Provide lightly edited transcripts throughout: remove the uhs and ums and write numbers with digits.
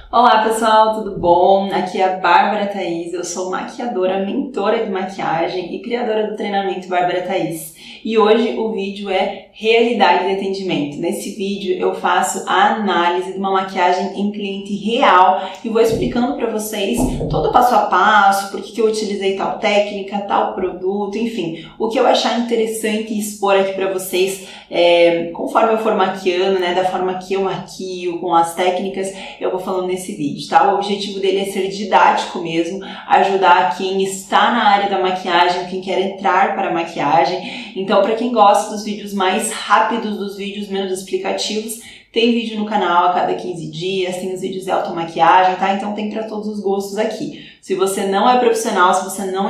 Olá pessoal, tudo bom? Aqui é a Bárbara Thaís, eu sou maquiadora, mentora de maquiagem e criadora do treinamento Bárbara Thaís. E hoje o vídeo é realidade de atendimento. Nesse vídeo eu faço a análise de uma maquiagem em cliente real e vou explicando para vocês todo o passo a passo, por que eu utilizei tal técnica, tal produto, enfim, o que eu achar interessante expor aqui para vocês conforme eu for maquiando, né, da forma que eu maquio, com as técnicas, eu vou falando nesse vídeo, tá? O objetivo dele é ser didático mesmo, ajudar quem está na área da maquiagem, quem quer entrar para a maquiagem. Então, para quem gosta dos vídeos mais rápidos, dos vídeos menos explicativos, tem vídeo no canal a cada 15 dias, tem os vídeos de automaquiagem, tá? Então tem para todos os gostos aqui. Se você não é profissional, se você não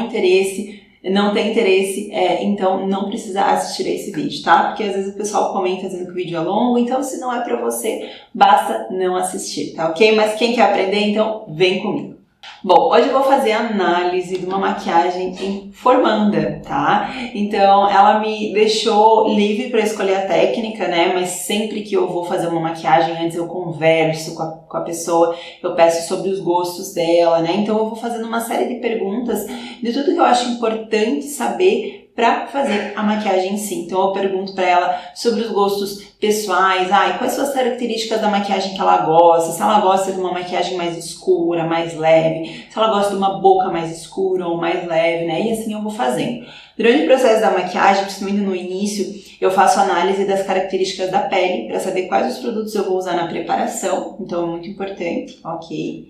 tem interesse, então não precisa assistir a esse vídeo, tá? Porque às vezes o pessoal comenta dizendo que o vídeo é longo, então se não é pra você, basta não assistir, tá ok? Mas quem quer aprender, então vem comigo. Bom, hoje eu vou fazer a análise de uma maquiagem em formanda, tá? Então, ela me deixou livre para escolher a técnica, né? Mas sempre que eu vou fazer uma maquiagem, antes eu converso com a pessoa, eu peço sobre os gostos dela, né? Então, eu vou fazendo uma série de perguntas de tudo que eu acho importante saber para fazer a maquiagem em si. Então eu pergunto para ela sobre os gostos pessoais, quais são as características da maquiagem que ela gosta, se ela gosta de uma maquiagem mais escura, mais leve, se ela gosta de uma boca mais escura ou mais leve, né? E assim eu vou fazendo. Durante o processo da maquiagem, principalmente no início, eu faço análise das características da pele para saber quais os produtos eu vou usar na preparação, então é muito importante, ok?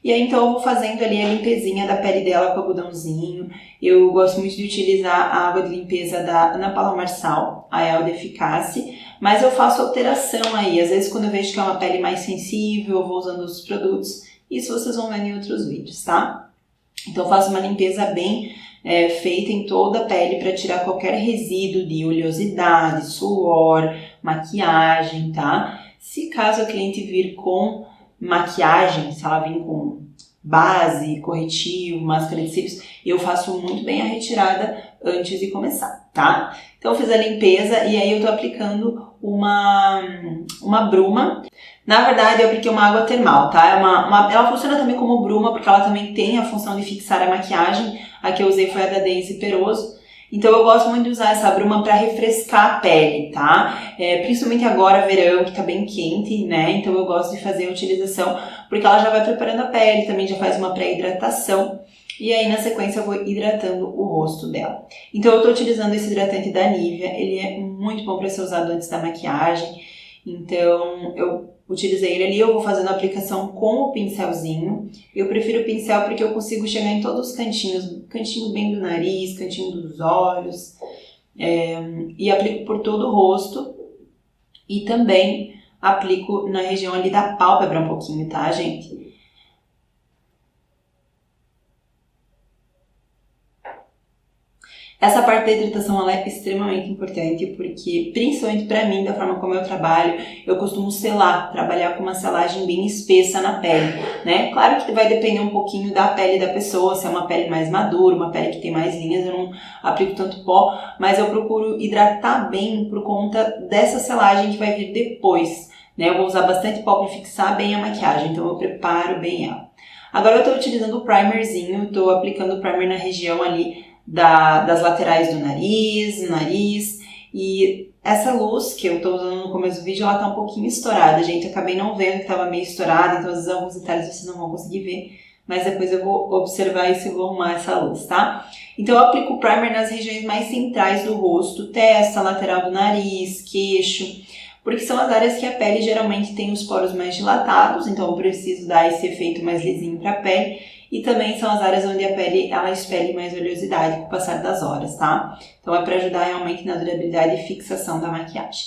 E aí então eu vou fazendo ali a limpezinha da pele dela com algodãozinho. Eu gosto muito de utilizar a água de limpeza da Ana Paula Marçal, a Elda Efficace, mas eu faço alteração aí. Às vezes quando eu vejo que é uma pele mais sensível, eu vou usando os produtos. Isso vocês vão ver em outros vídeos, tá? Então eu faço uma limpeza bem feita em toda a pele para tirar qualquer resíduo de oleosidade, suor, maquiagem, tá? Se caso a cliente vir com maquiagem, se ela vir com base, corretivo, máscara de cílios, eu faço muito bem a retirada antes de começar, tá? Então eu fiz a limpeza e aí eu tô aplicando uma bruma. Na verdade eu apliquei uma água termal, tá? Ela funciona também como bruma porque ela também tem a função de fixar a maquiagem. A que eu usei foi a da Daisy Peroso. Então eu gosto muito de usar essa bruma para refrescar a pele, tá? Principalmente agora, verão, que tá bem quente, né? Então eu gosto de fazer a utilização, porque ela já vai preparando a pele, também já faz uma pré-hidratação. E aí na sequência eu vou hidratando o rosto dela. Então eu tô utilizando esse hidratante da Nivea, ele é muito bom para ser usado antes da maquiagem. Então eu utilizei ele ali, eu vou fazendo a aplicação com o pincelzinho. Eu prefiro o pincel porque eu consigo chegar em todos os cantinhos, cantinho bem do nariz, cantinho dos olhos, e aplico por todo o rosto e também aplico na região ali da pálpebra um pouquinho, tá, gente? Essa parte da hidratação ela é extremamente importante porque, principalmente para mim, da forma como eu trabalho, eu costumo selar, trabalhar com uma selagem bem espessa na pele, né? Claro que vai depender um pouquinho da pele da pessoa, se é uma pele mais madura, uma pele que tem mais linhas, eu não aplico tanto pó, mas eu procuro hidratar bem por conta dessa selagem que vai vir depois, né? Eu vou usar bastante pó para fixar bem a maquiagem, então eu preparo bem ela. Agora eu estou utilizando o primerzinho, estou aplicando o primer na região ali das laterais do nariz, e essa luz que eu tô usando no começo do vídeo, ela tá um pouquinho estourada, gente, eu acabei não vendo que tava meio estourada, então às vezes alguns detalhes vocês não vão conseguir ver, mas depois eu vou observar e se vou arrumar essa luz, tá? Então eu aplico o primer nas regiões mais centrais do rosto, testa, lateral do nariz, queixo, porque são as áreas que a pele geralmente tem os poros mais dilatados, então eu preciso dar esse efeito mais lisinho pra pele. E também são as áreas onde a pele ela expele mais oleosidade com o passar das horas, tá? Então é para ajudar realmente na durabilidade e fixação da maquiagem.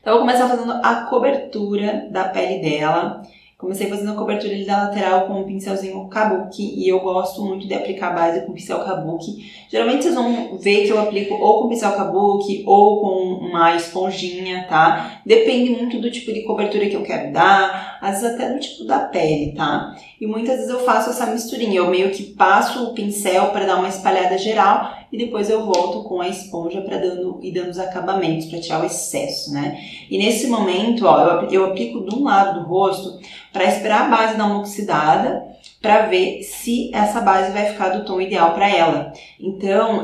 Então eu vou começar fazendo a cobertura da pele dela. Comecei fazendo a cobertura ali da lateral com um pincelzinho Kabuki e eu gosto muito de aplicar a base com pincel Kabuki. Geralmente vocês vão ver que eu aplico ou com pincel Kabuki ou com uma esponjinha, tá? Depende muito do tipo de cobertura que eu quero dar, às vezes até do tipo da pele, tá? E muitas vezes eu faço essa misturinha, eu meio que passo o pincel para dar uma espalhada geral e depois eu volto com a esponja para dando os acabamentos, para tirar o excesso, né? E nesse momento, ó, eu aplico de um lado do rosto para esperar a base dar uma oxidada, para ver se essa base vai ficar do tom ideal para ela. Então,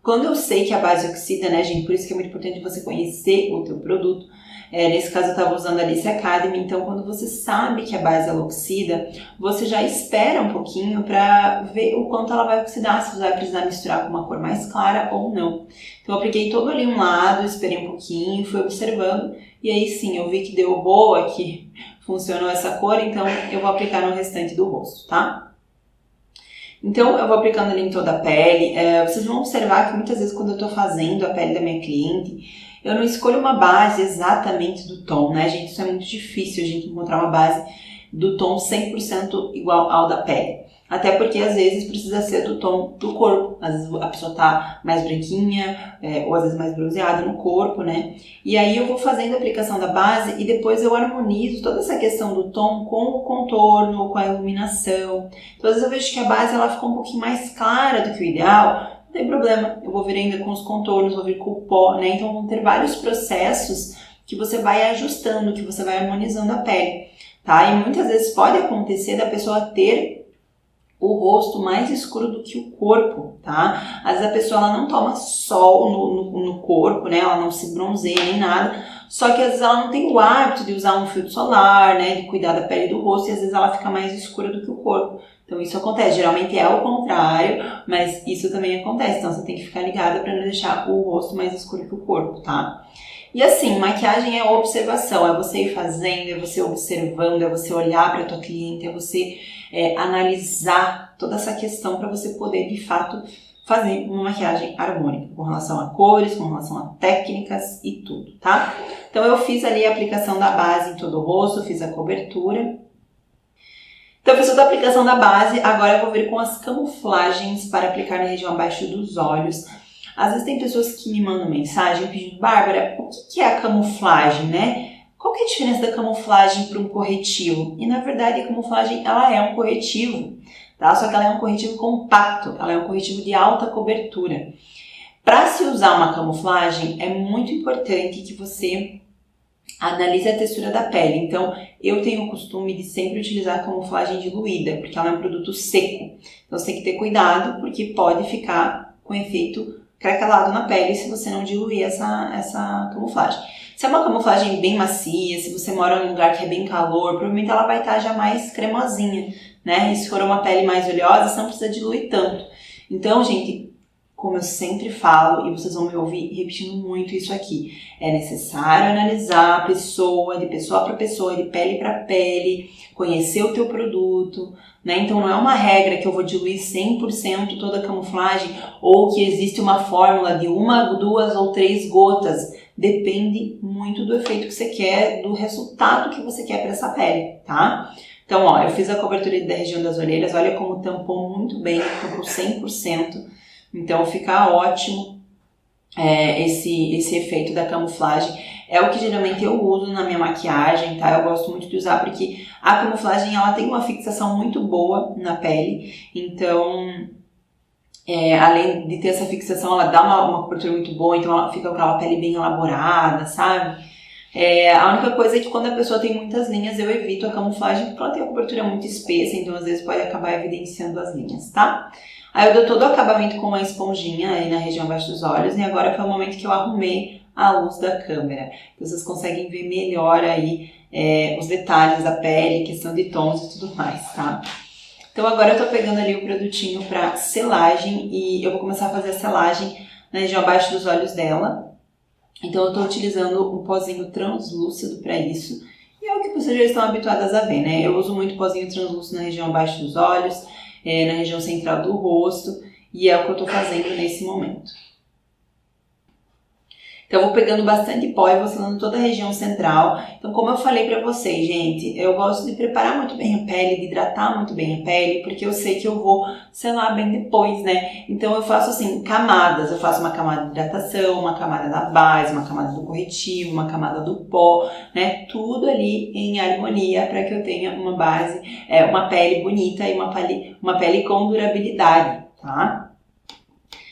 quando eu sei que a base oxida, né, gente, por isso que é muito importante você conhecer o teu produto. Nesse caso eu estava usando a Alice Academy, então quando você sabe que a base ela oxida, você já espera um pouquinho para ver o quanto ela vai oxidar, se você vai precisar misturar com uma cor mais clara ou não. Então eu apliquei todo ali um lado, esperei um pouquinho, fui observando, e aí sim, eu vi que deu boa, que funcionou essa cor, então eu vou aplicar no restante do rosto, tá? Então, eu vou aplicando ali em toda a pele. Vocês vão observar que muitas vezes quando eu tô fazendo a pele da minha cliente, eu não escolho uma base exatamente do tom, né, gente? Isso é muito difícil, a gente encontrar uma base do tom 100% igual ao da pele. Até porque, às vezes, precisa ser do tom do corpo. Às vezes, a pessoa tá mais branquinha, ou às vezes mais bronzeada no corpo, né? E aí, eu vou fazendo a aplicação da base e depois eu harmonizo toda essa questão do tom com o contorno, com a iluminação. Então, às vezes, eu vejo que a base ela ficou um pouquinho mais clara do que o ideal. Não tem problema, eu vou vir ainda com os contornos, vou vir com o pó, né? Então vão ter vários processos que você vai ajustando, que você vai harmonizando a pele, tá? E muitas vezes pode acontecer da pessoa ter o rosto mais escuro do que o corpo, tá? Às vezes a pessoa ela não toma sol no corpo, né? Ela não se bronzeia nem nada, só que às vezes ela não tem o hábito de usar um filtro solar, né? De cuidar da pele do rosto e às vezes ela fica mais escura do que o corpo. Então isso acontece, geralmente é o contrário, mas isso também acontece, então você tem que ficar ligada para não deixar o rosto mais escuro que o corpo, tá? E assim, maquiagem é observação, é você ir fazendo, é você observando, é você olhar para a tua cliente, é você analisar toda essa questão para você poder, de fato, fazer uma maquiagem harmônica, com relação a cores, com relação a técnicas e tudo, tá? Então eu fiz ali a aplicação da base em todo o rosto, fiz a cobertura. Então, eu fiz toda a aplicação da base, agora eu vou vir com as camuflagens para aplicar na região abaixo dos olhos. Às vezes tem pessoas que me mandam mensagem pedindo, Bárbara, o que é a camuflagem, né? Qual que é a diferença da camuflagem para um corretivo? E na verdade a camuflagem ela é um corretivo, tá? Só que ela é um corretivo compacto, ela é um corretivo de alta cobertura. Para se usar uma camuflagem é muito importante que você analise a textura da pele. Então, eu tenho o costume de sempre utilizar a camuflagem diluída, porque ela é um produto seco. Então, você tem que ter cuidado, porque pode ficar com efeito craquelado na pele se você não diluir essa camuflagem. Se é uma camuflagem bem macia, se você mora num lugar que é bem calor, provavelmente ela vai estar já mais cremosinha, né? E se for uma pele mais oleosa, você não precisa diluir tanto. Então, gente, como eu sempre falo, e vocês vão me ouvir repetindo muito isso aqui, é necessário analisar a pessoa, de pessoa para pessoa, de pele para pele, conhecer o teu produto, né? Então não é uma regra que eu vou diluir 100% toda a camuflagem ou que existe uma fórmula de 1, 2 ou 3 gotas. Depende muito do efeito que você quer, do resultado que você quer para essa pele, tá? Então, ó, eu fiz a cobertura da região das orelhas, olha como tampou muito bem, tampou 100%. Então fica ótimo esse efeito da camuflagem. É o que geralmente eu uso na minha maquiagem, tá? Eu gosto muito de usar porque a camuflagem ela tem uma fixação muito boa na pele. Então, além de ter essa fixação, ela dá uma cobertura muito boa. Então ela fica com aquela pele bem elaborada, sabe? A única coisa é que quando a pessoa tem muitas linhas, eu evito a camuflagem porque ela tem uma cobertura muito espessa. Então às vezes pode acabar evidenciando as linhas, tá? Aí eu dou todo o acabamento com uma esponjinha aí na região abaixo dos olhos e agora foi o momento que eu arrumei a luz da câmera. Então vocês conseguem ver melhor aí os detalhes da pele, questão de tons e tudo mais, tá? Então agora eu tô pegando ali o produtinho pra selagem e eu vou começar a fazer a selagem na região abaixo dos olhos dela. Então eu tô utilizando um pozinho translúcido pra isso. E é o que vocês já estão habituadas a ver, né? Eu uso muito pozinho translúcido na região abaixo dos olhos, na região central do rosto, e é o que eu tô fazendo nesse momento. Então eu vou pegando bastante pó e vou selando toda a região central. Então como eu falei pra vocês, gente, eu gosto de preparar muito bem a pele, de hidratar muito bem a pele, porque eu sei que eu vou selar bem depois, né? Então eu faço assim, camadas. Eu faço uma camada de hidratação, uma camada da base, uma camada do corretivo, uma camada do pó, né? Tudo ali em harmonia para que eu tenha uma base, uma pele bonita e uma pele com durabilidade, tá?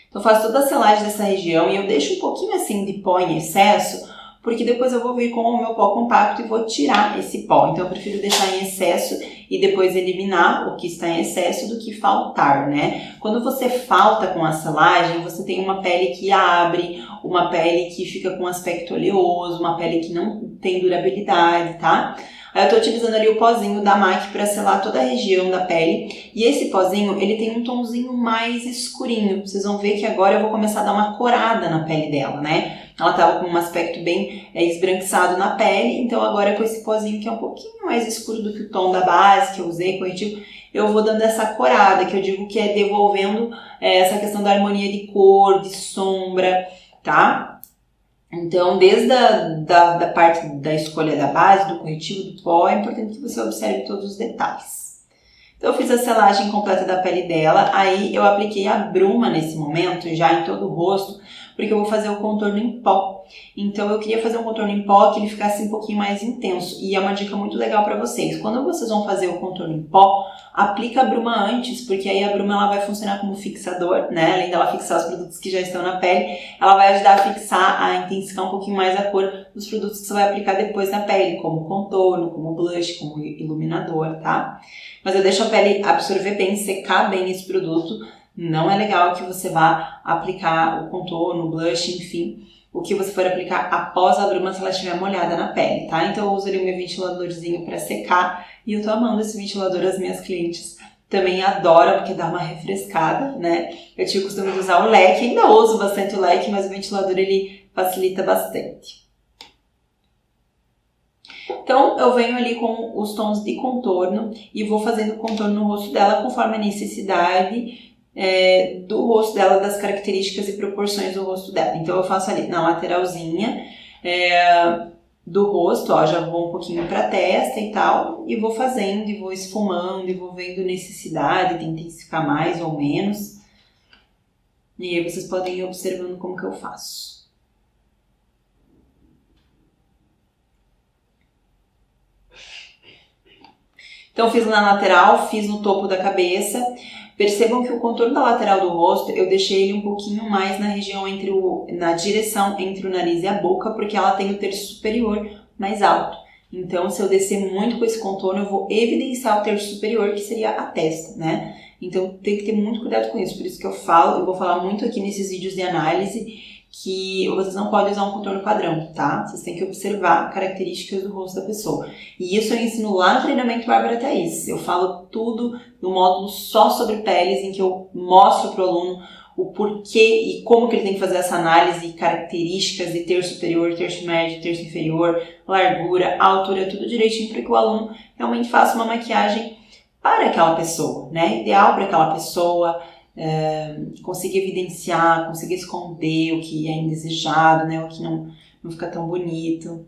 Então eu faço toda a selagem dessa região e eu deixo um pouquinho assim de pó em excesso, porque depois eu vou vir com o meu pó compacto e vou tirar esse pó. Então eu prefiro deixar em excesso e depois eliminar o que está em excesso do que faltar, né? Quando você falta com a selagem, você tem uma pele que abre, uma pele que fica com aspecto oleoso, uma pele que não tem durabilidade, tá? Aí eu tô utilizando ali o pozinho da MAC para selar toda a região da pele. E esse pozinho, ele tem um tomzinho mais escurinho. Vocês vão ver que agora eu vou começar a dar uma corada na pele dela, né? Ela tava com um aspecto bem esbranquiçado na pele, então agora com esse pozinho que é um pouquinho mais escuro do que o tom da base que eu usei, corretivo, eu vou dando essa corada, que eu digo que é devolvendo essa questão da harmonia de cor, de sombra, tá? Então, desde da parte da escolha da base, do corretivo, do pó, é importante que você observe todos os detalhes. Então, eu fiz a selagem completa da pele dela, aí eu apliquei a bruma nesse momento, já em todo o rosto, porque eu vou fazer o contorno em pó. Então, eu queria fazer um contorno em pó que ele ficasse um pouquinho mais intenso. E é uma dica muito legal para vocês. Quando vocês vão fazer o contorno em pó, aplica a bruma antes, porque aí a bruma ela vai funcionar como fixador, né? Além dela fixar os produtos que já estão na pele, ela vai ajudar a fixar, a intensificar um pouquinho mais a cor dos produtos que você vai aplicar depois na pele, como contorno, como blush, como iluminador, tá? Mas eu deixo a pele absorver bem, secar bem esse produto. Não é legal que você vá aplicar o contorno, o blush, enfim, o que você for aplicar após a bruma se ela estiver molhada na pele, tá? Então eu uso ali o meu ventiladorzinho para secar e eu tô amando esse ventilador, as minhas clientes também adoram porque dá uma refrescada, né? Eu tinha o costume de usar o leque, ainda uso bastante o leque, mas o ventilador ele facilita bastante. Então, eu venho ali com os tons de contorno e vou fazendo contorno no rosto dela conforme a necessidade do rosto dela, das características e proporções do rosto dela. Então eu faço ali na lateralzinha do rosto, ó, já vou um pouquinho pra testa e tal, e vou fazendo, e vou esfumando, e vou vendo necessidade de intensificar mais ou menos. E aí vocês podem ir observando como que eu faço. Então fiz na lateral, fiz no topo da cabeça. Percebam que o contorno da lateral do rosto, eu deixei ele um pouquinho mais na região na direção entre o nariz e a boca, porque ela tem o terço superior mais alto. Então, se eu descer muito com esse contorno, eu vou evidenciar o terço superior, que seria a testa, né? Então, tem que ter muito cuidado com isso. Por isso que eu vou falar muito aqui nesses vídeos de análise, que vocês não podem usar um contorno padrão, tá? Vocês têm que observar características do rosto da pessoa. E isso eu ensino lá no treinamento Bárbara Thaís. Eu falo tudo no módulo só sobre peles, em que eu mostro para o aluno o porquê e como que ele tem que fazer essa análise, características de terço superior, terço médio, terço inferior, largura, altura, tudo direitinho para que o aluno realmente faça uma maquiagem para aquela pessoa, né? Ideal para aquela pessoa. Conseguir evidenciar, conseguir esconder o que é indesejado, né, o que não fica tão bonito.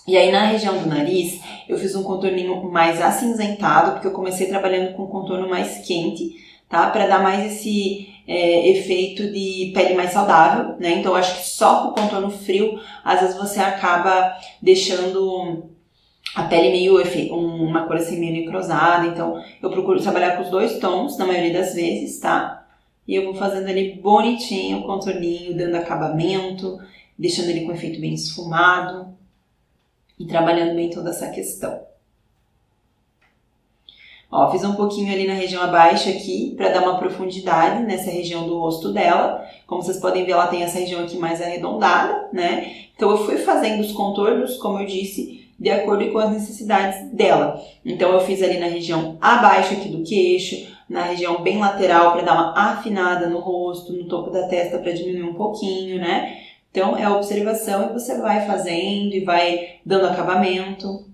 E aí na região do nariz eu fiz um contorninho mais acinzentado, porque eu comecei trabalhando com um contorno mais quente, tá, para dar mais esse efeito de pele mais saudável, né, então eu acho que só com o contorno frio, às vezes você acaba deixando a pele meio, uma cor assim meio necrosada, então eu procuro trabalhar com os dois tons na maioria das vezes, tá? E eu vou fazendo ali bonitinho o contorninho, dando acabamento, deixando ele com efeito bem esfumado e trabalhando bem toda essa questão. Ó, fiz um pouquinho ali na região abaixo aqui, para dar uma profundidade nessa região do rosto dela. Como vocês podem ver, ela tem essa região aqui mais arredondada, né? Então eu fui fazendo os contornos, como eu disse, de acordo com as necessidades dela. Então eu fiz ali na região abaixo aqui do queixo, na região bem lateral para dar uma afinada no rosto, no topo da testa para diminuir um pouquinho, né? Então é observação e você vai fazendo e vai dando acabamento.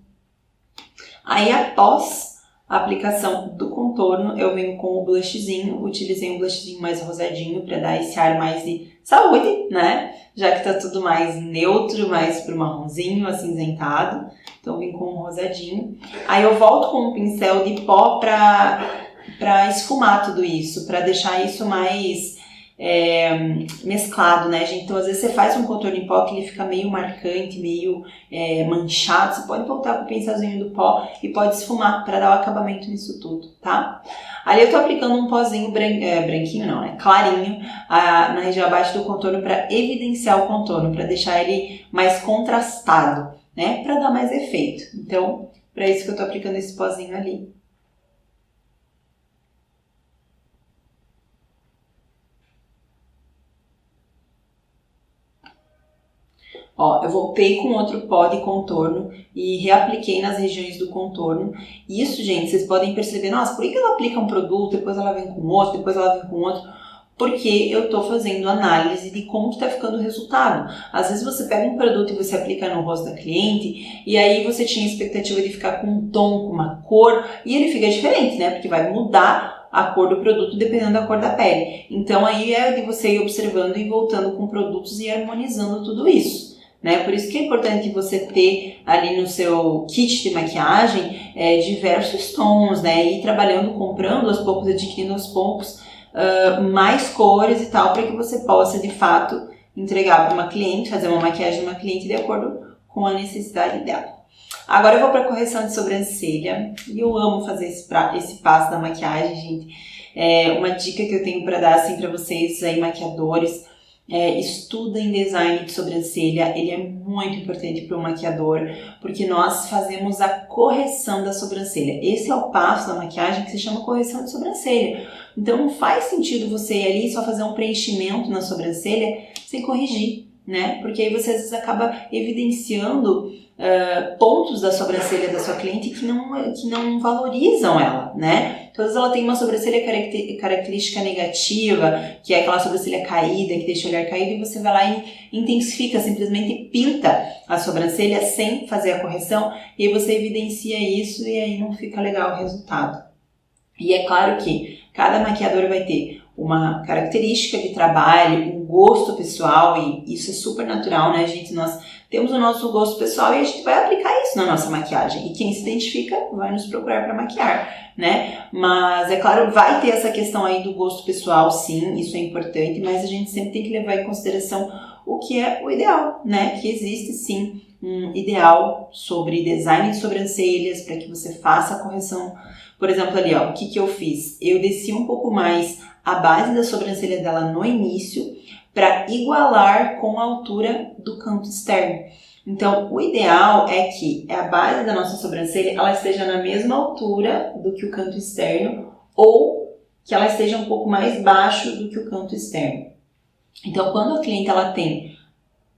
Aí após a aplicação do contorno, eu venho com o blushzinho, utilizei um blushzinho mais rosadinho para dar esse ar mais de saúde, né? Já que tá tudo mais neutro, mais pro marronzinho, acinzentado. Então vim com um rosadinho. Aí eu volto com um pincel de pó pra esfumar tudo isso, pra deixar isso mais mesclado, né, gente? Então, às vezes você faz um contorno em pó que ele fica meio marcante, meio manchado. Você pode voltar com o pincelzinho do pó e pode esfumar para dar o acabamento nisso tudo, tá? Ali eu tô aplicando um pozinho branquinho, não, né? Clarinho, na região abaixo do contorno para evidenciar o contorno, para deixar ele mais contrastado, né? Para dar mais efeito. Então, para isso que eu tô aplicando esse pozinho ali. Ó, eu voltei com outro pó de contorno e reapliquei nas regiões do contorno. Isso, gente, vocês podem perceber, nossa, por que ela aplica um produto, depois ela vem com outro, depois ela vem com outro? Porque eu tô fazendo análise de como que tá ficando o resultado. Às vezes você pega um produto e você aplica no rosto da cliente e aí você tinha a expectativa de ficar com um tom, com uma cor, e ele fica diferente, né? Porque vai mudar a cor do produto dependendo da cor da pele. Então aí é de você ir observando e voltando com produtos e harmonizando tudo isso. Né? Por isso que é importante você ter ali no seu kit de maquiagem diversos tons, né? E ir trabalhando, comprando aos poucos, adquirindo aos poucos mais cores e tal, para que você possa de fato entregar para uma cliente, fazer uma maquiagem de uma cliente de acordo com a necessidade dela. Agora eu vou para a correção de sobrancelha e eu amo fazer esse passo da maquiagem, gente. Uma dica que eu tenho para dar assim para vocês aí, maquiadores. Estudem design de sobrancelha, ele é muito importante para o maquiador, porque nós fazemos a correção da sobrancelha. Esse é o passo da maquiagem que se chama correção de sobrancelha. Então não faz sentido você ir ali só fazer um preenchimento na sobrancelha sem corrigir, né? Porque aí você às vezes acaba evidenciando pontos da sobrancelha da sua cliente que não valorizam ela, né? Então, às vezes ela tem uma sobrancelha característica negativa, que é aquela sobrancelha caída, que deixa o olhar caído, e você vai lá e intensifica, simplesmente pinta a sobrancelha sem fazer a correção, e aí você evidencia isso e aí não fica legal o resultado. E é claro que cada maquiador vai ter uma característica de trabalho, um gosto pessoal, e isso é super natural, né, gente? Nós temos o nosso gosto pessoal e a gente vai aplicar isso na nossa maquiagem. E quem se identifica vai nos procurar para maquiar, né? Mas, é claro, vai ter essa questão aí do gosto pessoal, sim, isso é importante, mas a gente sempre tem que levar em consideração o que é o ideal, né? Que existe, sim, um ideal sobre design de sobrancelhas para que você faça a correção. Por exemplo, ali, ó, o que eu fiz? Eu desci um pouco mais a base da sobrancelha dela no início para igualar com a altura do canto externo. Então, o ideal é que a base da nossa sobrancelha ela esteja na mesma altura do que o canto externo ou que ela esteja um pouco mais baixo do que o canto externo. Então, quando a cliente ela tem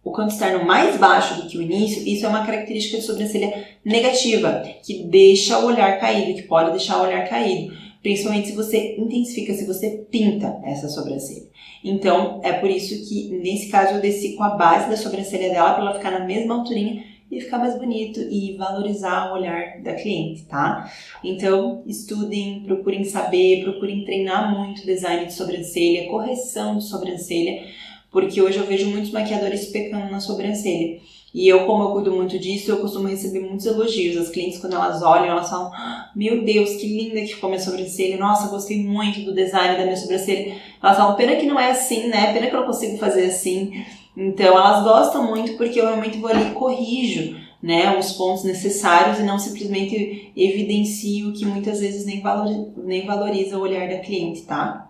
o canto externo mais baixo do que o início, isso é uma característica de sobrancelha negativa, que deixa o olhar caído, que pode deixar o olhar caído, principalmente se você intensifica, se você pinta essa sobrancelha. Então, é por isso que, nesse caso, eu desci com a base da sobrancelha dela para ela ficar na mesma alturinha e ficar mais bonito e valorizar o olhar da cliente, tá? Então, estudem, procurem saber, procurem treinar muito design de sobrancelha, correção de sobrancelha, porque hoje eu vejo muitos maquiadores pecando na sobrancelha. E eu, como eu cuido muito disso, eu costumo receber muitos elogios. As clientes, quando elas olham, elas falam: meu Deus, que linda que ficou minha sobrancelha. Nossa, gostei muito do design da minha sobrancelha. Elas falam: pena que não é assim, né? Pena que eu não consigo fazer assim. Então, elas gostam muito porque eu realmente vou ali e corrijo, né, os pontos necessários e não simplesmente evidencio que muitas vezes nem valoriza o olhar da cliente, tá?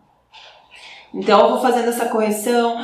Então eu vou fazendo essa correção,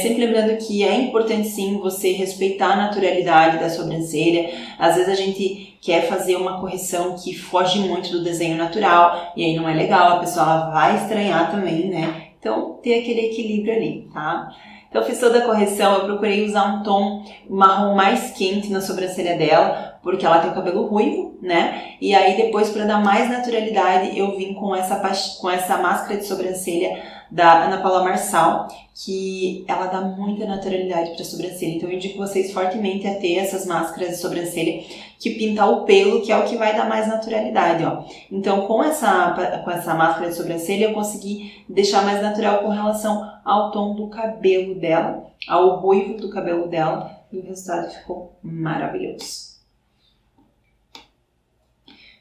sempre lembrando que é importante sim você respeitar a naturalidade da sobrancelha. Às vezes a gente quer fazer uma correção que foge muito do desenho natural e aí não é legal, a pessoa ela vai estranhar também, né? Então ter aquele equilíbrio ali, tá? Então eu fiz toda a correção, eu procurei usar um tom marrom mais quente na sobrancelha dela, porque ela tem o cabelo ruivo, né? E aí depois, para dar mais naturalidade, eu vim com essa máscara de sobrancelha da Ana Paula Marçal, que ela dá muita naturalidade para a sobrancelha. Então eu indico vocês fortemente a ter essas máscaras de sobrancelha que pintam o pelo, que é o que vai dar mais naturalidade, ó. Então com essa máscara de sobrancelha eu consegui deixar mais natural com relação ao tom do cabelo dela, ao ruivo do cabelo dela, e o resultado ficou maravilhoso.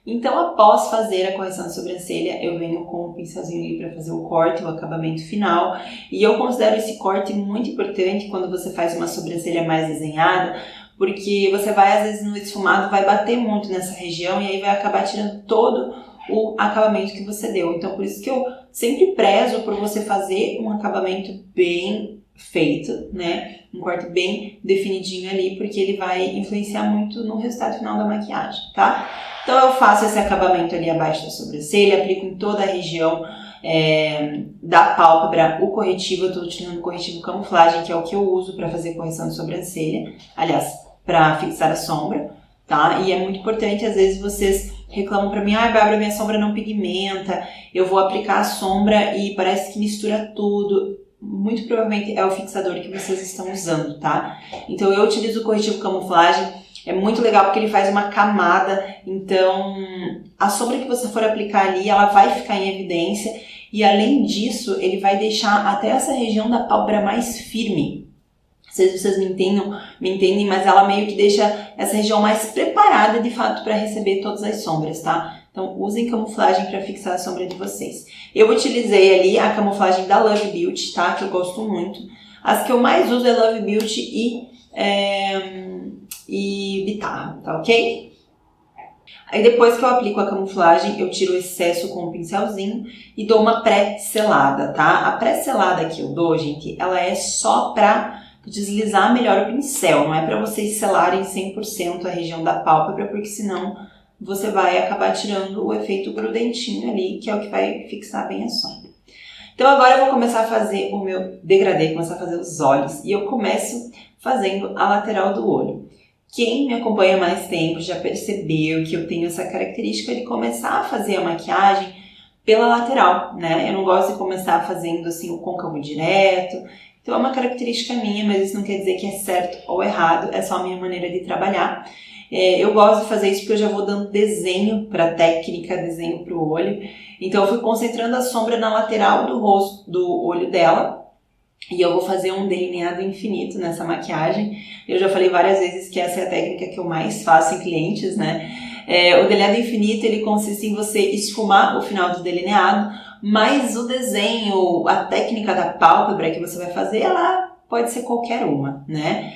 Então, após fazer a correção de sobrancelha, eu venho com o pincelzinho ali para fazer o corte, o acabamento final. E eu considero esse corte muito importante quando você faz uma sobrancelha mais desenhada, porque você vai, às vezes, no esfumado, vai bater muito nessa região e aí vai acabar tirando todo o acabamento que você deu. Então, por isso que eu sempre prezo por você fazer um acabamento bem feito, né? Um corte bem definidinho ali, porque ele vai influenciar muito no resultado final da maquiagem, tá? Então eu faço esse acabamento ali abaixo da sobrancelha, aplico em toda a região da pálpebra o corretivo. Eu estou utilizando o corretivo camuflagem, que é o que eu uso para fazer correção de sobrancelha, aliás, para fixar a sombra, tá? E é muito importante, às vezes vocês reclamam para mim, Bárbara, minha sombra não pigmenta, eu vou aplicar a sombra e parece que mistura tudo. Muito provavelmente é o fixador que vocês estão usando, tá? Então eu utilizo o corretivo camuflagem. É muito legal porque ele faz uma camada, então a sombra que você for aplicar ali, ela vai ficar em evidência e além disso, ele vai deixar até essa região da pálpebra mais firme. Não sei se vocês me entendem, mas ela meio que deixa essa região mais preparada de fato para receber todas as sombras, tá? Então usem camuflagem para fixar a sombra de vocês. Eu utilizei ali a camuflagem da Love Beauty, tá? Que eu gosto muito. As que eu mais uso é Love Beauty e Bitarra, tá ok? Aí depois que eu aplico a camuflagem, eu tiro o excesso com o pincelzinho e dou uma pré-selada, tá? A pré-selada que eu dou, gente, ela é só pra deslizar melhor o pincel, não é pra vocês selarem 100% a região da pálpebra, porque senão você vai acabar tirando o efeito grudentinho ali, que é o que vai fixar bem a sombra. Então agora eu vou começar a fazer o meu degradê, começar a fazer os olhos, e eu começo fazendo a lateral do olho. Quem me acompanha há mais tempo já percebeu que eu tenho essa característica de começar a fazer a maquiagem pela lateral, né? Eu não gosto de começar fazendo assim o côncavo direto. Então é uma característica minha, mas isso não quer dizer que é certo ou errado, é só a minha maneira de trabalhar. Eu gosto de fazer isso porque eu já vou dando desenho para a técnica, desenho para o olho. Então eu fui concentrando a sombra na lateral do rosto, do olho dela. E eu vou fazer um delineado infinito nessa maquiagem. Eu já falei várias vezes que essa é a técnica que eu mais faço em clientes, né? O delineado infinito, ele consiste em você esfumar o final do delineado, mas o desenho, a técnica da pálpebra que você vai fazer, ela pode ser qualquer uma, né?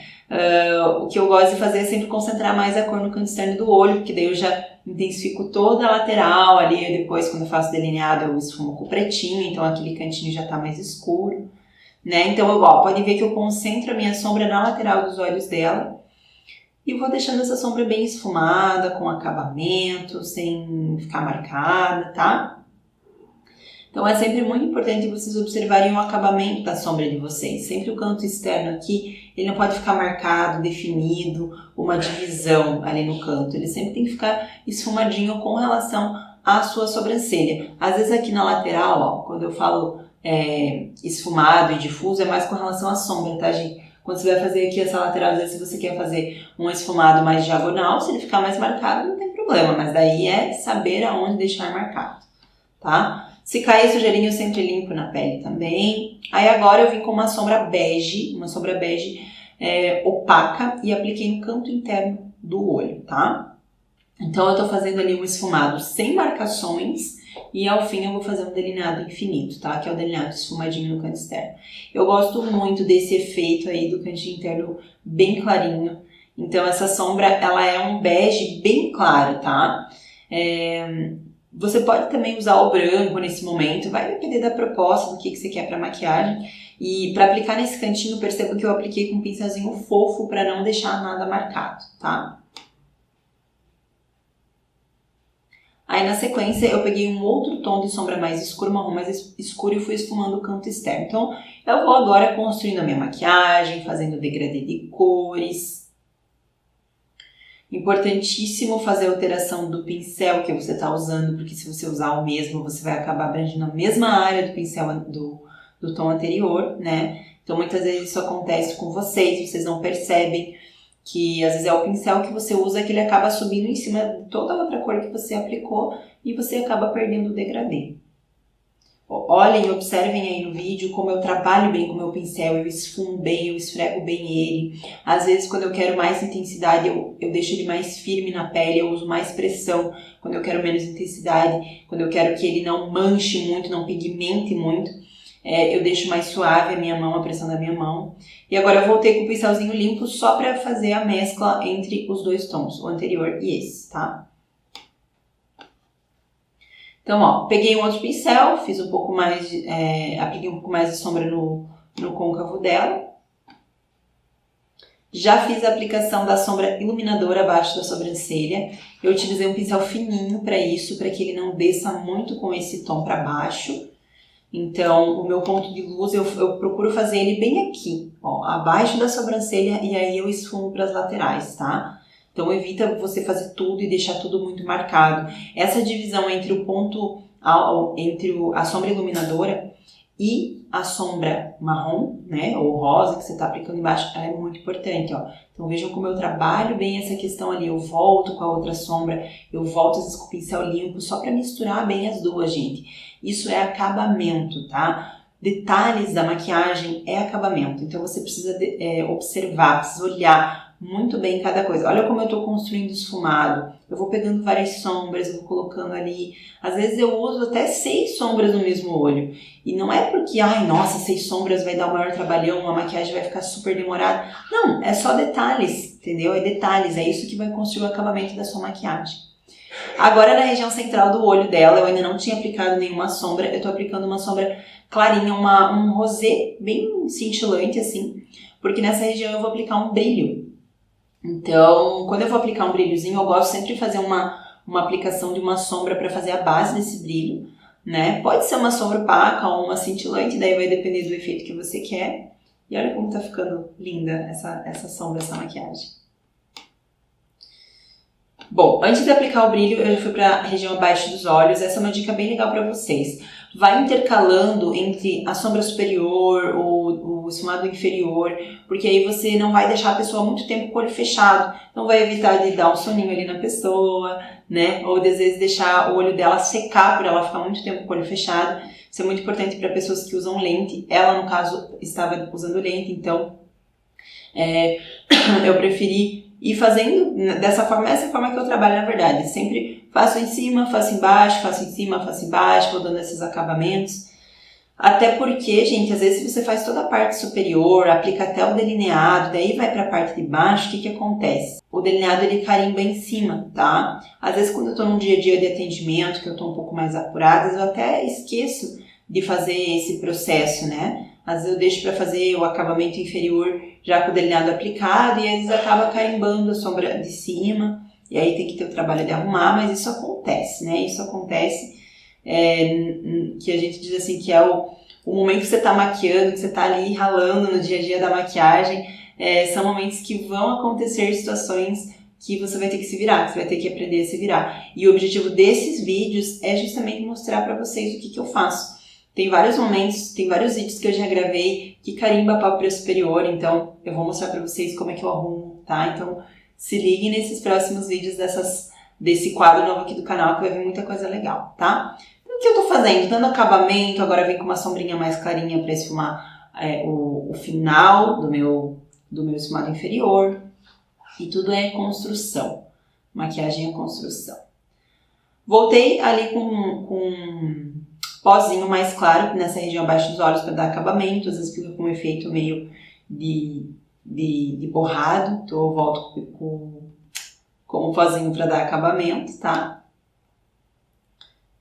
O que eu gosto de fazer é sempre concentrar mais a cor no canto externo do olho, porque daí eu já intensifico toda a lateral ali, e depois quando eu faço delineado eu esfumo com o pretinho, então aquele cantinho já tá mais escuro. Né? Então, pode ver que eu concentro a minha sombra na lateral dos olhos dela e vou deixando essa sombra bem esfumada, com acabamento, sem ficar marcada, tá? Então, é sempre muito importante vocês observarem o acabamento da sombra de vocês. Sempre o canto externo aqui, ele não pode ficar marcado, definido, uma divisão ali no canto. Ele sempre tem que ficar esfumadinho com relação à sua sobrancelha. Às vezes aqui na lateral, quando eu falo esfumado e difuso, é mais com relação à sombra, tá, gente? Quando você vai fazer aqui essa lateral, às vezes se você quer fazer um esfumado mais diagonal, se ele ficar mais marcado, não tem problema, mas daí é saber aonde deixar marcado, tá? Se cair sujeirinho, eu sempre limpo na pele também. Aí agora eu vim com uma sombra bege opaca e apliquei no canto interno do olho, tá? Então eu tô fazendo ali um esfumado sem marcações, e ao fim eu vou fazer um delineado infinito, tá? Que é o delineado esfumadinho no canto externo. Eu gosto muito desse efeito aí do cantinho interno bem clarinho. Então essa sombra, ela é um bege bem claro, tá? Você pode também usar o branco nesse momento, vai depender da proposta, do que você quer pra maquiagem. E pra aplicar nesse cantinho, perceba que eu apliquei com um pincelzinho fofo pra não deixar nada marcado, tá? Aí na sequência eu peguei um outro tom de sombra mais escuro, marrom mais escuro, e fui esfumando o canto externo. Então eu vou agora construindo a minha maquiagem, fazendo degradê de cores. Importantíssimo fazer a alteração do pincel que você está usando, porque se você usar o mesmo, você vai acabar abrangendo a mesma área do pincel do tom anterior, né? Então muitas vezes isso acontece com vocês não percebem que às vezes é o pincel que você usa que ele acaba subindo em cima de toda a outra cor que você aplicou e você acaba perdendo o degradê. Olhem e observem aí no vídeo como eu trabalho bem com o meu pincel, eu esfumo bem, eu esfrego bem ele. Às vezes, quando eu quero mais intensidade, eu deixo ele mais firme na pele, eu uso mais pressão. Quando eu quero menos intensidade, quando eu quero que ele não manche muito, não pigmente muito, eu deixo mais suave a minha mão, a pressão da minha mão. E agora eu voltei com o pincelzinho limpo só para fazer a mescla entre os dois tons, o anterior e esse, tá? Então, ó, peguei um outro pincel, fiz um pouco mais, apliquei um pouco mais de sombra no côncavo dela. Já fiz a aplicação da sombra iluminadora abaixo da sobrancelha. Eu utilizei um pincel fininho para isso, para que ele não desça muito com esse tom para baixo. Então, o meu ponto de luz, eu procuro fazer ele bem aqui, ó, abaixo da sobrancelha, e aí eu esfumo para as laterais, tá? Então, evita você fazer tudo e deixar tudo muito marcado. Essa divisão entre o ponto, entre a sombra iluminadora e a sombra marrom, né, ou rosa que você está aplicando embaixo, ela é muito importante, ó. Então, vejam como eu trabalho bem essa questão ali. Eu volto com a outra sombra, eu volto às vezes com o pincel limpo, só para misturar bem as duas, gente. Isso é acabamento, tá? Detalhes da maquiagem é acabamento. Então, você precisa observar, precisa olhar muito bem cada coisa. Olha como eu tô construindo esfumado. Eu vou pegando várias sombras, eu vou colocando ali. Às vezes eu uso até 6 sombras no mesmo olho. E não é porque, ai, nossa, 6 sombras vai dar o maior trabalhão, a maquiagem vai ficar super demorada. Não, é só detalhes, entendeu? É detalhes, é isso que vai construir o acabamento da sua maquiagem. Agora na região central do olho dela, eu ainda não tinha aplicado nenhuma sombra. Eu tô aplicando uma sombra clarinha, um rosé bem cintilante assim. Porque nessa região eu vou aplicar um brilho. Então, quando eu vou aplicar um brilhozinho, eu gosto sempre de fazer uma aplicação de uma sombra para fazer a base desse brilho, né? Pode ser uma sombra opaca ou uma cintilante, daí vai depender do efeito que você quer. E olha como tá ficando linda essa sombra, essa maquiagem. Bom, antes de aplicar o brilho, eu já fui para a região abaixo dos olhos. Essa é uma dica bem legal para vocês. Vai intercalando entre a sombra superior, o esfumado inferior, porque aí você não vai deixar a pessoa muito tempo com o olho fechado. Então vai evitar de dar um soninho ali na pessoa, né? Ou às vezes deixar o olho dela secar por ela ficar muito tempo com o olho fechado. Isso é muito importante para pessoas que usam lente. Ela, no caso, estava usando lente, então eu preferi ir fazendo dessa forma. Essa é a forma que eu trabalho, na verdade. Sempre faço em cima, faço embaixo, faço em cima, faço embaixo, vou dando esses acabamentos. Até porque, gente, às vezes você faz toda a parte superior, aplica até o delineado, daí vai para a parte de baixo, o que acontece? O delineado ele carimba em cima, tá? Às vezes quando eu tô num dia a dia de atendimento, que eu tô um pouco mais apurada, eu até esqueço de fazer esse processo, né? Às vezes eu deixo para fazer o acabamento inferior já com o delineado aplicado e às vezes acaba carimbando a sombra de cima e aí tem que ter o trabalho de arrumar, mas isso acontece, né? Isso acontece, que a gente diz assim que é o momento que você está maquiando, que você está ali ralando no dia a dia da maquiagem, são momentos que vão acontecer situações que você vai ter que se virar, que você vai ter que aprender a se virar. E o objetivo desses vídeos é justamente mostrar para vocês o que eu faço. Tem vários momentos, tem vários vídeos que eu já gravei que carimba a pálpebra superior, então eu vou mostrar pra vocês como é que eu arrumo, tá? Então se liguem nesses próximos vídeos desse quadro novo aqui do canal que vai vir muita coisa legal, tá? Então o que eu tô fazendo? Dando acabamento, agora vem com uma sombrinha mais clarinha pra esfumar o final do meu esfumado inferior. E tudo é construção, maquiagem é construção. Voltei ali com pozinho mais claro nessa região abaixo dos olhos para dar acabamento, às vezes fica com um efeito meio de borrado, então eu volto com o pozinho para dar acabamento, tá?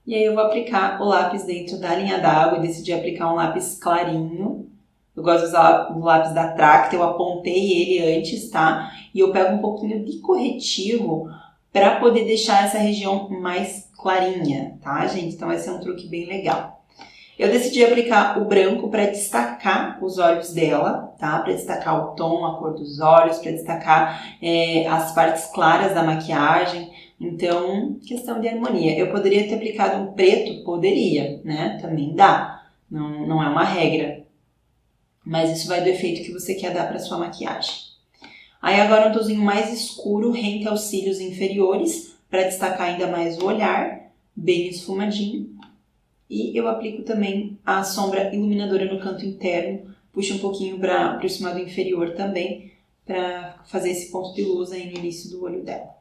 E aí eu vou aplicar o lápis dentro da linha d'água e decidi aplicar um lápis clarinho. Eu gosto de usar o lápis da Tracta, eu apontei ele antes, tá? E eu pego um pouquinho de corretivo para poder deixar essa região mais clarinha, tá, gente? Então vai ser um truque bem legal. Eu decidi aplicar o branco para destacar os olhos dela, tá? Para destacar o tom, a cor dos olhos, para destacar as partes claras da maquiagem. Então, questão de harmonia. Eu poderia ter aplicado um preto? Poderia, né? Também dá. Não é uma regra. Mas isso vai do efeito que você quer dar para sua maquiagem. Aí agora um tomzinho mais escuro rente aos cílios inferiores, para destacar ainda mais o olhar, bem esfumadinho. E eu aplico também a sombra iluminadora no canto interno, puxo um pouquinho para o lado inferior também, para fazer esse ponto de luz aí no início do olho dela.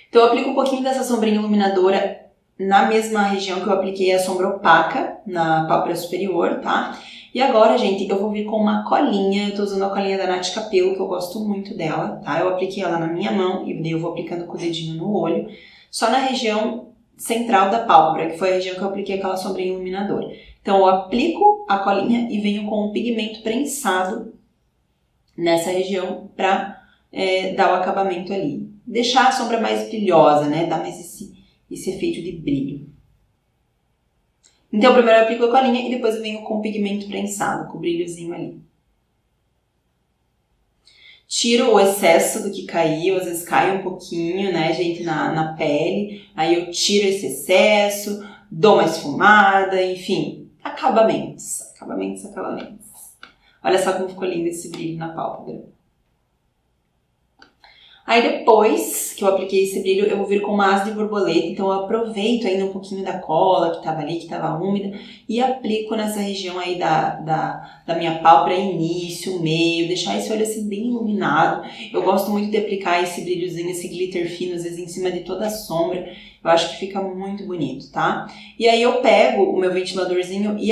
Então eu aplico um pouquinho dessa sombrinha iluminadora na mesma região que eu apliquei a sombra opaca, na pálpebra superior, tá? E agora, gente, eu vou vir com uma colinha, eu tô usando a colinha da Nath Capello, que eu gosto muito dela, tá? Eu apliquei ela na minha mão e daí eu vou aplicando com o dedinho no olho, só na região central da pálpebra, que foi a região que eu apliquei aquela sombrinha iluminadora. Então eu aplico a colinha e venho com um pigmento prensado nessa região pra dar o acabamento ali. Deixar a sombra mais brilhosa, né? Dar mais esse efeito de brilho. Então, primeiro eu aplico a colinha e depois eu venho com o pigmento prensado, com o brilhozinho ali. Tiro o excesso do que caiu, às vezes cai um pouquinho, né, gente, na pele. Aí eu tiro esse excesso, dou uma esfumada, enfim. Acabamentos. Olha só como ficou lindo esse brilho na pálpebra. Aí depois que eu apliquei esse brilho, eu vou vir com uma asa de borboleta, então eu aproveito ainda um pouquinho da cola que estava ali, que estava úmida, e aplico nessa região aí da minha pálpebra, início, meio, deixar esse olho assim bem iluminado. Eu gosto muito de aplicar esse brilhozinho, esse glitter fino, às vezes em cima de toda a sombra, eu acho que fica muito bonito, tá? E aí eu pego o meu ventiladorzinho e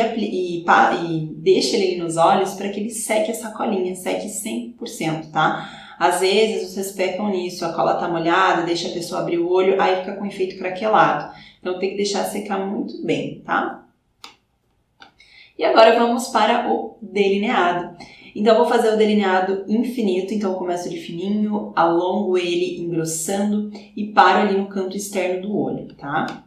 deixo ele ali nos olhos para que ele seque essa colinha, seque 100%, tá? Às vezes vocês pecam nisso, a cola tá molhada, deixa a pessoa abrir o olho, aí fica com efeito craquelado. Então tem que deixar secar muito bem, tá? E agora vamos para o delineado. Então eu vou fazer o delineado infinito, então eu começo de fininho, alongo ele engrossando e paro ali no canto externo do olho, tá?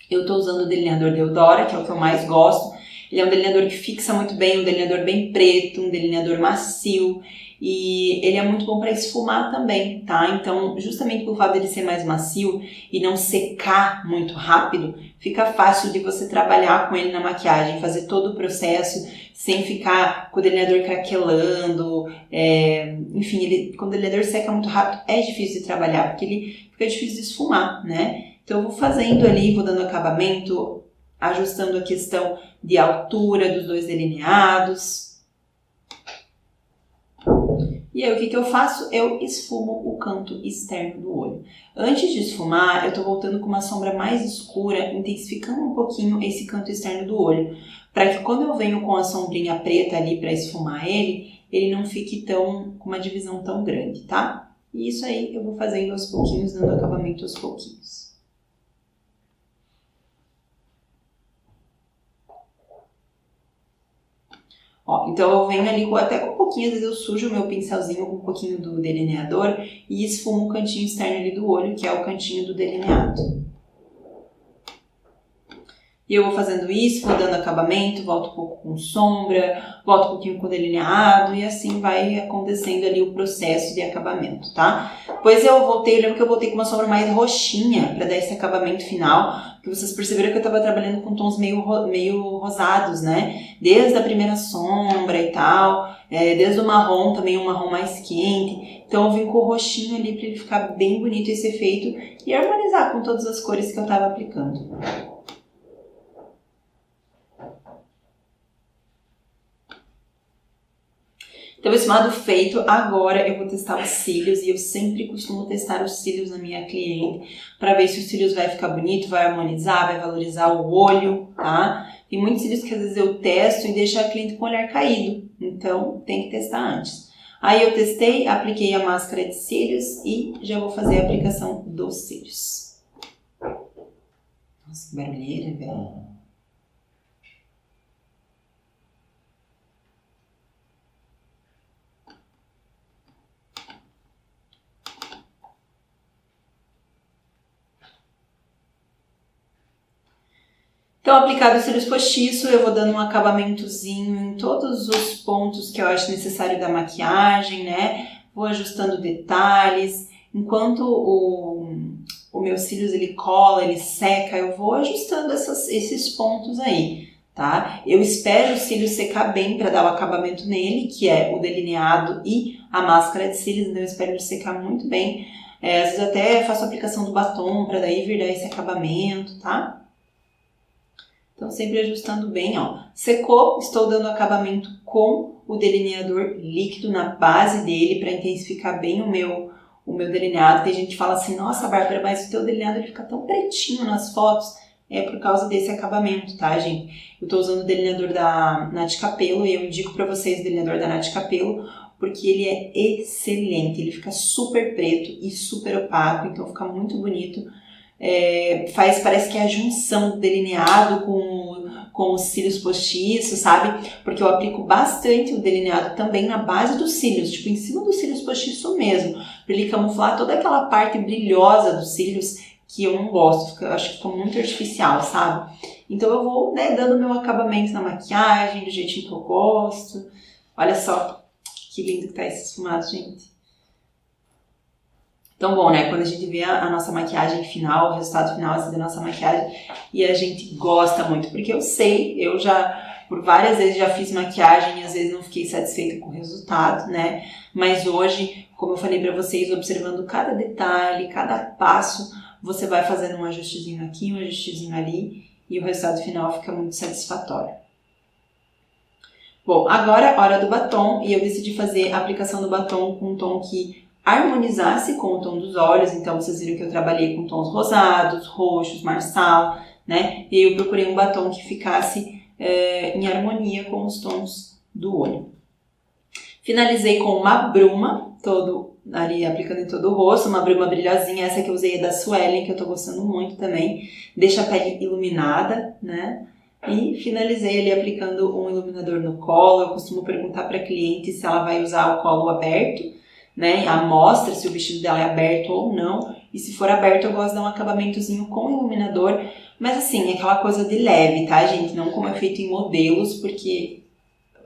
Eu tô usando o delineador Deodora, que é o que eu mais gosto. Ele é um delineador que fixa muito bem, um delineador bem preto, um delineador macio. E ele é muito bom para esfumar também, tá? Então, justamente por fato dele ser mais macio e não secar muito rápido, fica fácil de você trabalhar com ele na maquiagem, fazer todo o processo sem ficar com o delineador craquelando. Enfim, quando o delineador seca muito rápido, é difícil de trabalhar, porque ele fica difícil de esfumar, né? Então, eu vou fazendo ali, vou dando acabamento, ajustando a questão de altura dos dois delineados. E aí o que eu faço? Eu esfumo o canto externo do olho. Antes de esfumar, eu tô voltando com uma sombra mais escura, intensificando um pouquinho esse canto externo do olho, para que quando eu venho com a sombrinha preta ali para esfumar ele não fique com uma divisão tão grande, tá? E isso aí eu vou fazendo aos pouquinhos, dando acabamento aos pouquinhos. Ó, então eu venho ali até com um pouquinho, às vezes eu sujo o meu pincelzinho com um pouquinho do delineador e esfumo o cantinho externo ali do olho, que é o cantinho do delineado. E eu vou fazendo isso, vou dando acabamento, volto um pouco com sombra, volto um pouquinho com delineado e assim vai acontecendo ali o processo de acabamento, tá? Depois eu lembro que eu voltei com uma sombra mais roxinha para dar esse acabamento final, que vocês perceberam que eu tava trabalhando com tons meio rosados, né? Desde a primeira sombra e tal, desde o marrom também, um marrom mais quente. Então eu vim com o roxinho ali para ele ficar bem bonito esse efeito e harmonizar com todas as cores que eu tava aplicando. Então, esse esfumado feito, agora eu vou testar os cílios e eu sempre costumo testar os cílios na minha cliente para ver se os cílios vai ficar bonito, vai harmonizar, vai valorizar o olho, tá? Tem muitos cílios que às vezes eu testo e deixo a cliente com o olhar caído, então tem que testar antes. Aí eu testei, apliquei a máscara de cílios e já vou fazer a aplicação dos cílios. Nossa, que barulheira, velho. Então, aplicado os cílios postiço, eu vou dando um acabamentozinho em todos os pontos que eu acho necessário da maquiagem, né? Vou ajustando detalhes. Enquanto o meu cílios ele cola, ele seca, eu vou ajustando esses pontos aí. tá? Eu espero os cílios secar bem para dar o acabamento nele, que é o delineado e a máscara de cílios, então eu espero ele secar muito bem. Às vezes eu até faço a aplicação do batom para daí vir dar esse acabamento, tá? Então sempre ajustando bem, ó. Secou, estou dando acabamento com o delineador líquido na base dele para intensificar bem o meu delineado. Tem gente que fala assim, nossa, Bárbara, mas o teu delineado ele fica tão pretinho nas fotos. É por causa desse acabamento, tá, gente? Eu tô usando o delineador da Nath Capello e eu indico pra vocês o delineador da Nath Capello porque ele é excelente, ele fica super preto e super opaco, então fica muito bonito. Parece que é a junção do delineado com os cílios postiços, sabe? Porque eu aplico bastante o delineado também na base dos cílios, tipo em cima dos cílios postiços mesmo, pra ele camuflar toda aquela parte brilhosa dos cílios que eu não gosto, eu acho que fica muito artificial, sabe? Então eu vou, né, dando meu acabamento na maquiagem, do jeitinho que eu gosto. Olha só que lindo que tá esse esfumado, gente. Tão bom, né? Quando a gente vê a nossa maquiagem final, o resultado final assim, da nossa maquiagem, e a gente gosta muito, porque eu sei, eu já, por várias vezes já fiz maquiagem e às vezes não fiquei satisfeita com o resultado, né? Mas hoje, como eu falei pra vocês, observando cada detalhe, cada passo, você vai fazendo um ajustezinho aqui, um ajustezinho ali e o resultado final fica muito satisfatório. Bom, agora é hora do batom e eu decidi fazer a aplicação do batom com um tom que harmonizasse com o tom dos olhos. Então vocês viram que eu trabalhei com tons rosados, roxos, marçal, né? E aí eu procurei um batom que ficasse em harmonia com os tons do olho. Finalizei com uma bruma, ali aplicando em todo o rosto, uma bruma brilhosinha, essa que eu usei é da Suelen, que eu tô gostando muito também, deixa a pele iluminada, né? E finalizei ali aplicando um iluminador no colo. Eu costumo perguntar para cliente se ela vai usar o colo aberto, né? Amostra se o vestido dela é aberto ou não, e se for aberto eu gosto de dar um acabamentozinho com iluminador, mas assim, aquela coisa de leve, tá, gente? Não como é feito em modelos, porque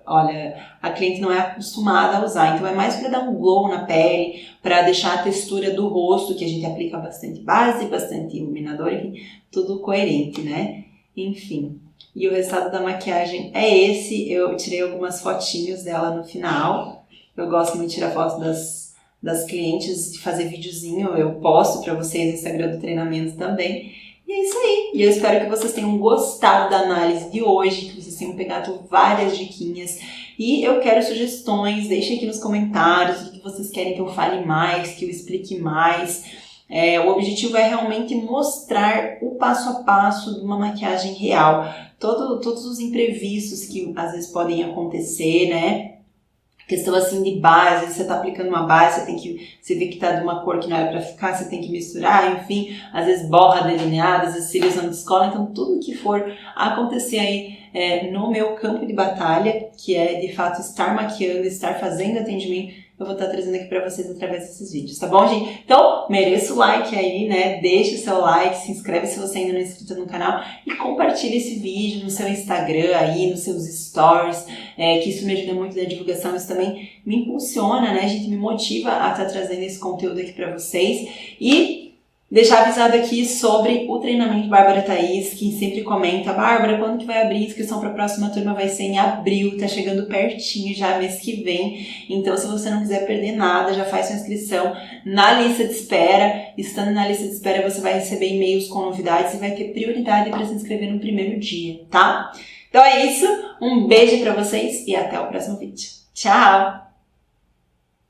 olha, a cliente não é acostumada a usar, então é mais para dar um glow na pele, para deixar a textura do rosto, que a gente aplica bastante base, bastante iluminador, enfim, tudo coerente, né? Enfim, e o resultado da maquiagem é esse. Eu tirei algumas fotinhos dela no final, eu gosto muito de tirar fotos das clientes, de fazer videozinho, eu posto para vocês no Instagram do treinamento também. E é isso aí. E eu espero que vocês tenham gostado da análise de hoje, que vocês tenham pegado várias diquinhas. E eu quero sugestões, deixem aqui nos comentários o que vocês querem que eu fale mais, que eu explique mais. O objetivo é realmente mostrar o passo a passo de uma maquiagem real. Todos os imprevistos que às vezes podem acontecer, né? Questão assim de base, você tá aplicando uma base, você vê que tá de uma cor que não era pra ficar, você tem que misturar, enfim, às vezes borra delineada, às vezes cílios não descolam, então tudo que for acontecer aí no meu campo de batalha, que é de fato estar maquiando, estar fazendo atendimento, eu vou estar trazendo aqui pra vocês através desses vídeos, tá bom, gente? Então, mereça o like aí, né? Deixa o seu like, se inscreve se você ainda não é inscrito no canal e compartilha esse vídeo no seu Instagram aí, nos seus stories, que isso me ajuda muito na divulgação, isso também me impulsiona, né, gente? Me motiva a estar trazendo esse conteúdo aqui pra vocês e deixar avisado aqui sobre o treinamento Bárbara Thaís, que sempre comenta, Bárbara, quando que vai abrir a inscrição para a próxima turma? Vai ser em abril, tá chegando pertinho já, mês que vem. Então, se você não quiser perder nada, já faz sua inscrição na lista de espera. Estando na lista de espera, você vai receber e-mails com novidades e vai ter prioridade para se inscrever no primeiro dia, tá? Então é isso, um beijo para vocês e até o próximo vídeo. Tchau!